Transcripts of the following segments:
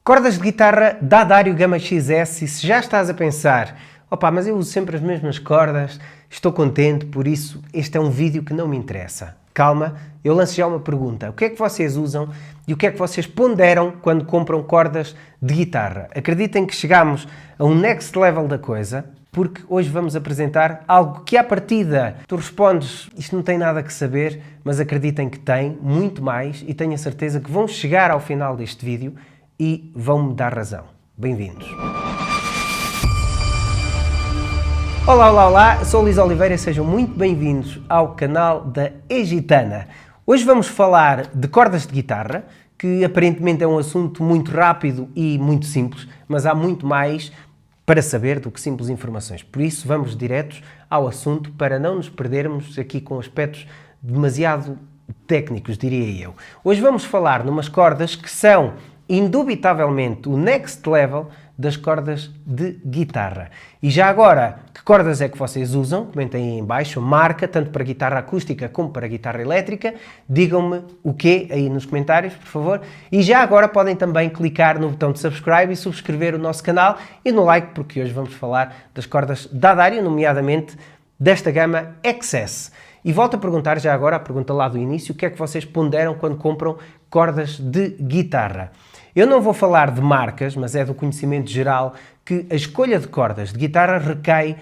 Cordas de guitarra D'Addario Gamma XS, e se já estás a pensar, opa, mas eu uso sempre as mesmas cordas, estou contente, por isso este é um vídeo que não me interessa. Calma, eu lanço já uma pergunta. O que é que vocês usam e o que é que vocês ponderam quando compram cordas de guitarra? Acreditem que chegamos a um next level da coisa, porque hoje vamos apresentar algo que à partida tu respondes, isto não tem nada que saber, mas acreditem que tem, muito mais, e tenho a certeza que vão chegar ao final deste vídeo e vão-me dar razão. Bem-vindos! Olá, olá, olá, sou o Luís Oliveira e sejam muito bem-vindos ao canal da Egitana. Hoje vamos falar de cordas de guitarra, que aparentemente é um assunto muito rápido e muito simples, mas há muito mais para saber do que simples informações. Por isso vamos diretos ao assunto para não nos perdermos aqui com aspectos demasiado técnicos, diria eu. Hoje vamos falar numas cordas que são indubitavelmente o next level das cordas de guitarra. E já agora, que cordas é que vocês usam? Comentem aí em baixo, marca, tanto para guitarra acústica como para guitarra elétrica. Digam-me o quê aí nos comentários, por favor. E já agora podem também clicar no botão de subscribe e subscrever o nosso canal e no like, porque hoje vamos falar das cordas D'Addario, nomeadamente desta gama XS. E volto a perguntar já agora, a pergunta lá do início, o que é que vocês ponderam quando compram cordas de guitarra? Eu não vou falar de marcas, mas é do conhecimento geral que a escolha de cordas de guitarra recai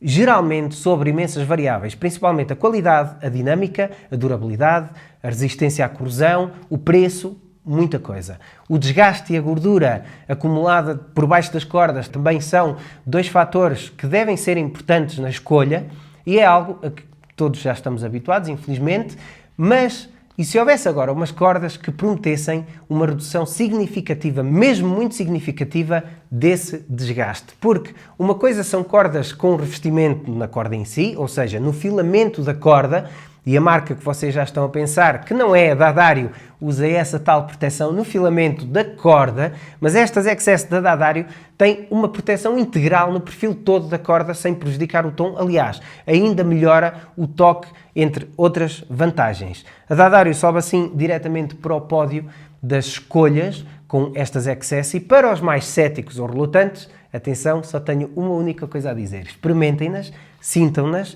geralmente sobre imensas variáveis, principalmente a qualidade, a dinâmica, a durabilidade, a resistência à corrosão, o preço, muita coisa. O desgaste e a gordura acumulada por baixo das cordas também são dois fatores que devem ser importantes na escolha e é algo a que todos já estamos habituados, infelizmente, mas e se houvesse agora umas cordas que prometessem uma redução significativa, mesmo muito significativa, desse desgaste? Porque uma coisa são cordas com revestimento na corda em si, ou seja, no filamento da corda, e a marca que vocês já estão a pensar, que não é a D'Addario, usa essa tal proteção no filamento da corda, mas estas XS da D'Addario têm uma proteção integral no perfil todo da corda, sem prejudicar o tom. Aliás, ainda melhora o toque, entre outras vantagens. A D'Addario sobe assim diretamente para o pódio das escolhas com estas XS, e para os mais céticos ou relutantes, atenção, só tenho uma única coisa a dizer. Experimentem-nas, sintam-nas,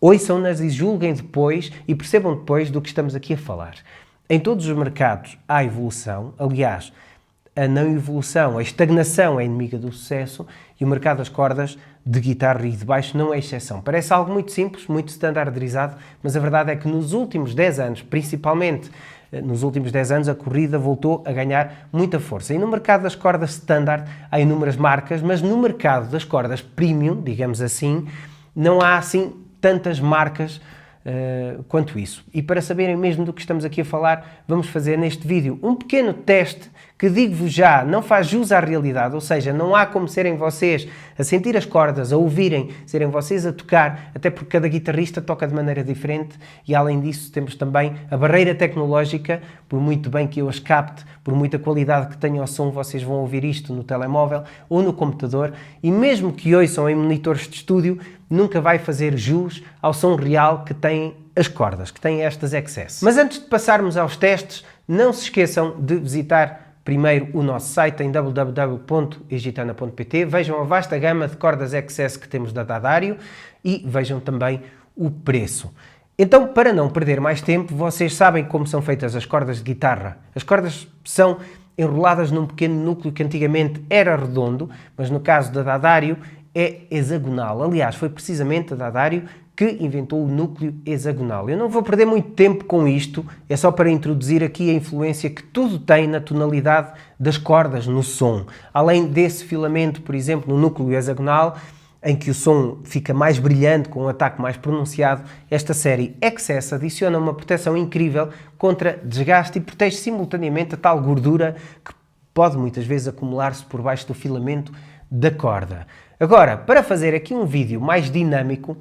ouçam-nas e julguem depois e percebam depois do que estamos aqui a falar. Em todos os mercados há evolução, aliás, a não evolução, a estagnação é inimiga do sucesso e o mercado das cordas de guitarra e de baixo não é exceção. Parece algo muito simples, muito standardizado, mas a verdade é que nos últimos 10 anos, principalmente nos últimos 10 anos, a corrida voltou a ganhar muita força. E no mercado das cordas standard há inúmeras marcas, mas no mercado das cordas premium, digamos assim, não há assim tantas marcas quanto isso. E para saberem mesmo do que estamos aqui a falar, vamos fazer neste vídeo um pequeno teste que, digo-vos já, não faz jus à realidade, ou seja, não há como serem vocês a sentir as cordas, a ouvirem, serem vocês a tocar, até porque cada guitarrista toca de maneira diferente e, além disso, temos também a barreira tecnológica. Por muito bem que eu as capte, por muita qualidade que tenha o som, vocês vão ouvir isto no telemóvel ou no computador, e mesmo que ouçam em monitores de estúdio, nunca vai fazer jus ao som real que têm as cordas, que têm estas XS. Mas antes de passarmos aos testes, não se esqueçam de visitar primeiro o nosso site em www.egitana.pt, vejam a vasta gama de cordas XS que temos da D'Addario e vejam também o preço. Então, para não perder mais tempo, vocês sabem como são feitas as cordas de guitarra. As cordas são enroladas num pequeno núcleo que antigamente era redondo, mas no caso da D'Addario é hexagonal. Aliás, foi precisamente a D'Addario que inventou o núcleo hexagonal. Eu não vou perder muito tempo com isto, é só para introduzir aqui a influência que tudo tem na tonalidade das cordas, no som. Além desse filamento, por exemplo, no núcleo hexagonal, em que o som fica mais brilhante, com um ataque mais pronunciado, esta série XS adiciona uma proteção incrível contra desgaste e protege simultaneamente a tal gordura que pode muitas vezes acumular-se por baixo do filamento da corda. Agora, para fazer aqui um vídeo mais dinâmico,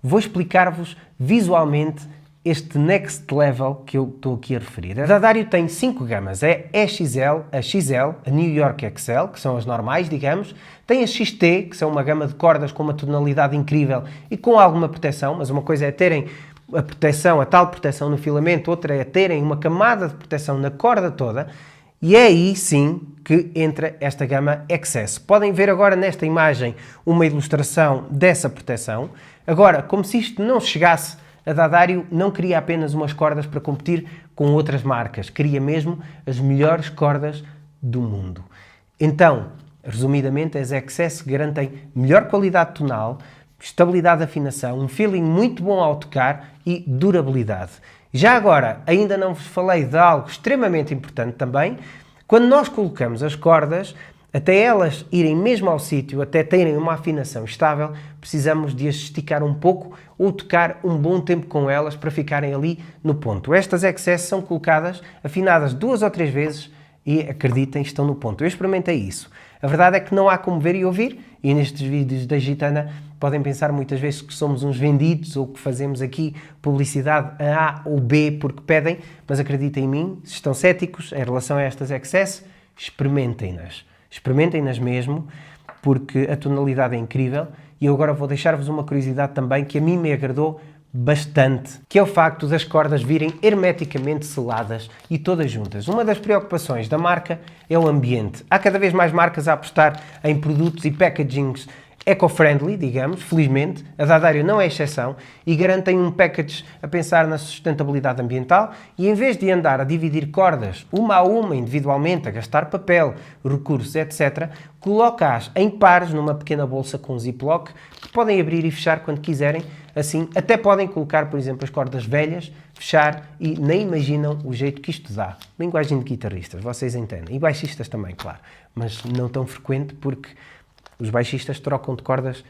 vou explicar-vos visualmente este next level que eu estou aqui a referir. A D'Addario tem 5 gamas, é a XL, a XL, a New York XL, que são as normais, digamos, tem a XT, que são uma gama de cordas com uma tonalidade incrível e com alguma proteção, mas uma coisa é terem a proteção, a tal proteção no filamento, outra é terem uma camada de proteção na corda toda, E é aí sim que entra esta gama XS. Podem ver agora nesta imagem uma ilustração dessa proteção. Agora, como se isto não chegasse, a D'Addario não queria apenas umas cordas para competir com outras marcas, queria mesmo as melhores cordas do mundo. Então, resumidamente, as XS garantem melhor qualidade tonal, estabilidade de afinação, um feeling muito bom ao tocar e durabilidade. Já agora, ainda não vos falei de algo extremamente importante também. Quando nós colocamos as cordas, até elas irem mesmo ao sítio, até terem uma afinação estável, precisamos de as esticar um pouco ou tocar um bom tempo com elas para ficarem ali no ponto. Estas XS são colocadas, afinadas 2 ou 3 vezes e, acreditem, estão no ponto. Eu experimentei isso. A verdade é que não há como ver e ouvir, e nestes vídeos da Gitana podem pensar muitas vezes que somos uns vendidos ou que fazemos aqui publicidade a A ou B porque pedem, mas acreditem em mim, se estão céticos em relação a estas XS, experimentem-nas. Experimentem-nas mesmo, porque a tonalidade é incrível. E eu agora vou deixar-vos uma curiosidade também que a mim me agradou bastante, que é o facto das cordas virem hermeticamente seladas e todas juntas. Uma das preocupações da marca é o ambiente. Há cada vez mais marcas a apostar em produtos e packagings eco-friendly, digamos, felizmente. A D'Addario não é exceção e garantem um package a pensar na sustentabilidade ambiental e em vez de andar a dividir cordas uma a uma individualmente, a gastar papel, recursos, etc., coloca-as em pares numa pequena bolsa com ziplock que podem abrir e fechar quando quiserem. Assim, até podem colocar, por exemplo, as cordas velhas, fechar e nem imaginam o jeito que isto dá. Linguagem de guitarristas, vocês entendem. E baixistas também, claro. Mas não tão frequente porque os baixistas trocam de cordas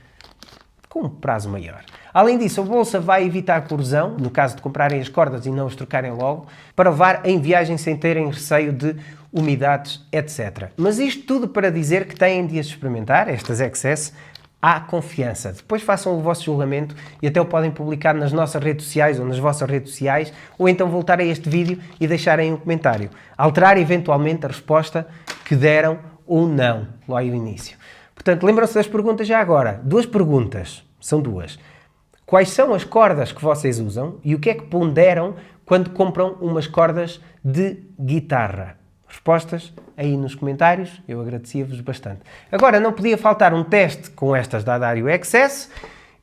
com um prazo maior. Além disso, a bolsa vai evitar corrosão, no caso de comprarem as cordas e não as trocarem logo, para levar em viagem sem terem receio de umidades, etc. Mas isto tudo para dizer que têm de as experimentar, estas XS, à confiança. Depois façam o vosso julgamento e até o podem publicar nas nossas redes sociais ou nas vossas redes sociais, ou então voltar a este vídeo e deixarem um comentário. Alterar eventualmente a resposta que deram ou não, lá no início. Portanto, lembram-se das perguntas já agora. 2 perguntas, são 2. Quais são as cordas que vocês usam e o que é que ponderam quando compram umas cordas de guitarra? Respostas aí nos comentários, eu agradecia-vos bastante. Agora, não podia faltar um teste com estas D'Addario XS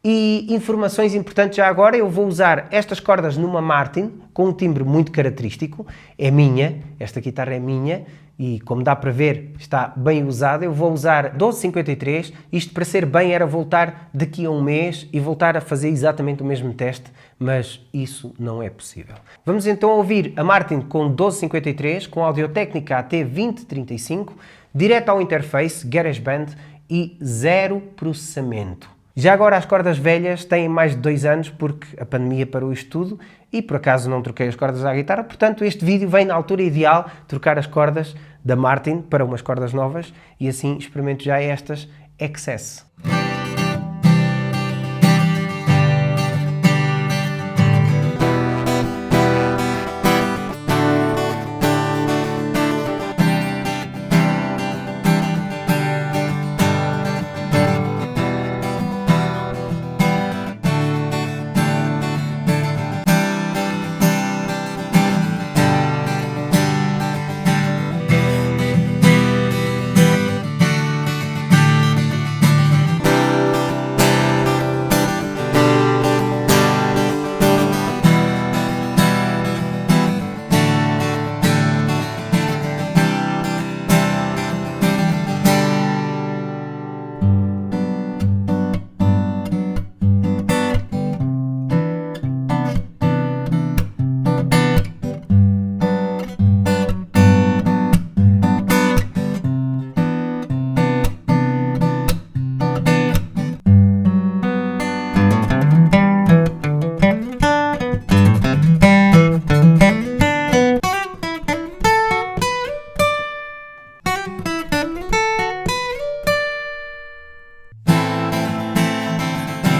e informações importantes já agora. Eu vou usar estas cordas numa Martin com um timbre muito característico. É minha, esta guitarra é minha e, como dá para ver, está bem usada. Eu vou usar 1253. Isto, para ser bem, era voltar daqui a um mês e voltar a fazer exatamente o mesmo teste, mas isso não é possível. Vamos então ouvir a Martin com 1253, com Audio-Técnica AT2035, direto ao interface, GarageBand e 0 processamento. Já agora as cordas velhas têm mais de 2 anos porque a pandemia parou isto tudo e por acaso não troquei as cordas à guitarra, portanto este vídeo vem na altura ideal trocar as cordas da Martin para umas cordas novas e assim experimento já estas XS.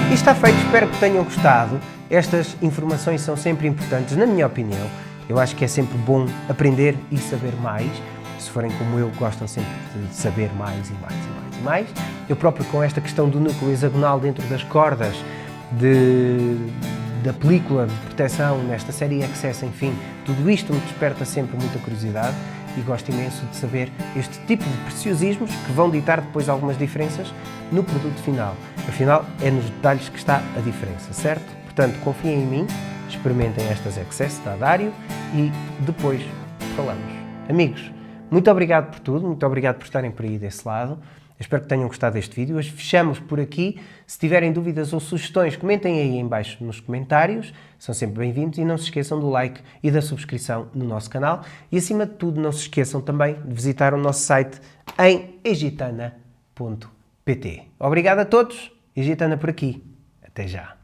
E está feito, espero que tenham gostado. Estas informações são sempre importantes, na minha opinião. Eu acho que é sempre bom aprender e saber mais. Se forem como eu, gostam sempre de saber mais e mais e mais e mais. Eu próprio, com esta questão do núcleo hexagonal dentro das cordas, da película de proteção nesta série XS, enfim, tudo isto me desperta sempre muita curiosidade e gosto imenso de saber este tipo de preciosismos que vão ditar depois algumas diferenças no produto final. Afinal, é nos detalhes que está a diferença, certo? Portanto, confiem em mim, experimentem estas Excess da Dário e depois falamos. Amigos, muito obrigado por tudo, muito obrigado por estarem por aí desse lado. Eu espero que tenham gostado deste vídeo. Hoje fechamos por aqui. Se tiverem dúvidas ou sugestões, comentem aí em baixo nos comentários. São sempre bem-vindos e não se esqueçam do like e da subscrição no nosso canal. E acima de tudo, não se esqueçam também de visitar o nosso site em egitana.pt. Obrigado a todos. Egitana por aqui. Até já.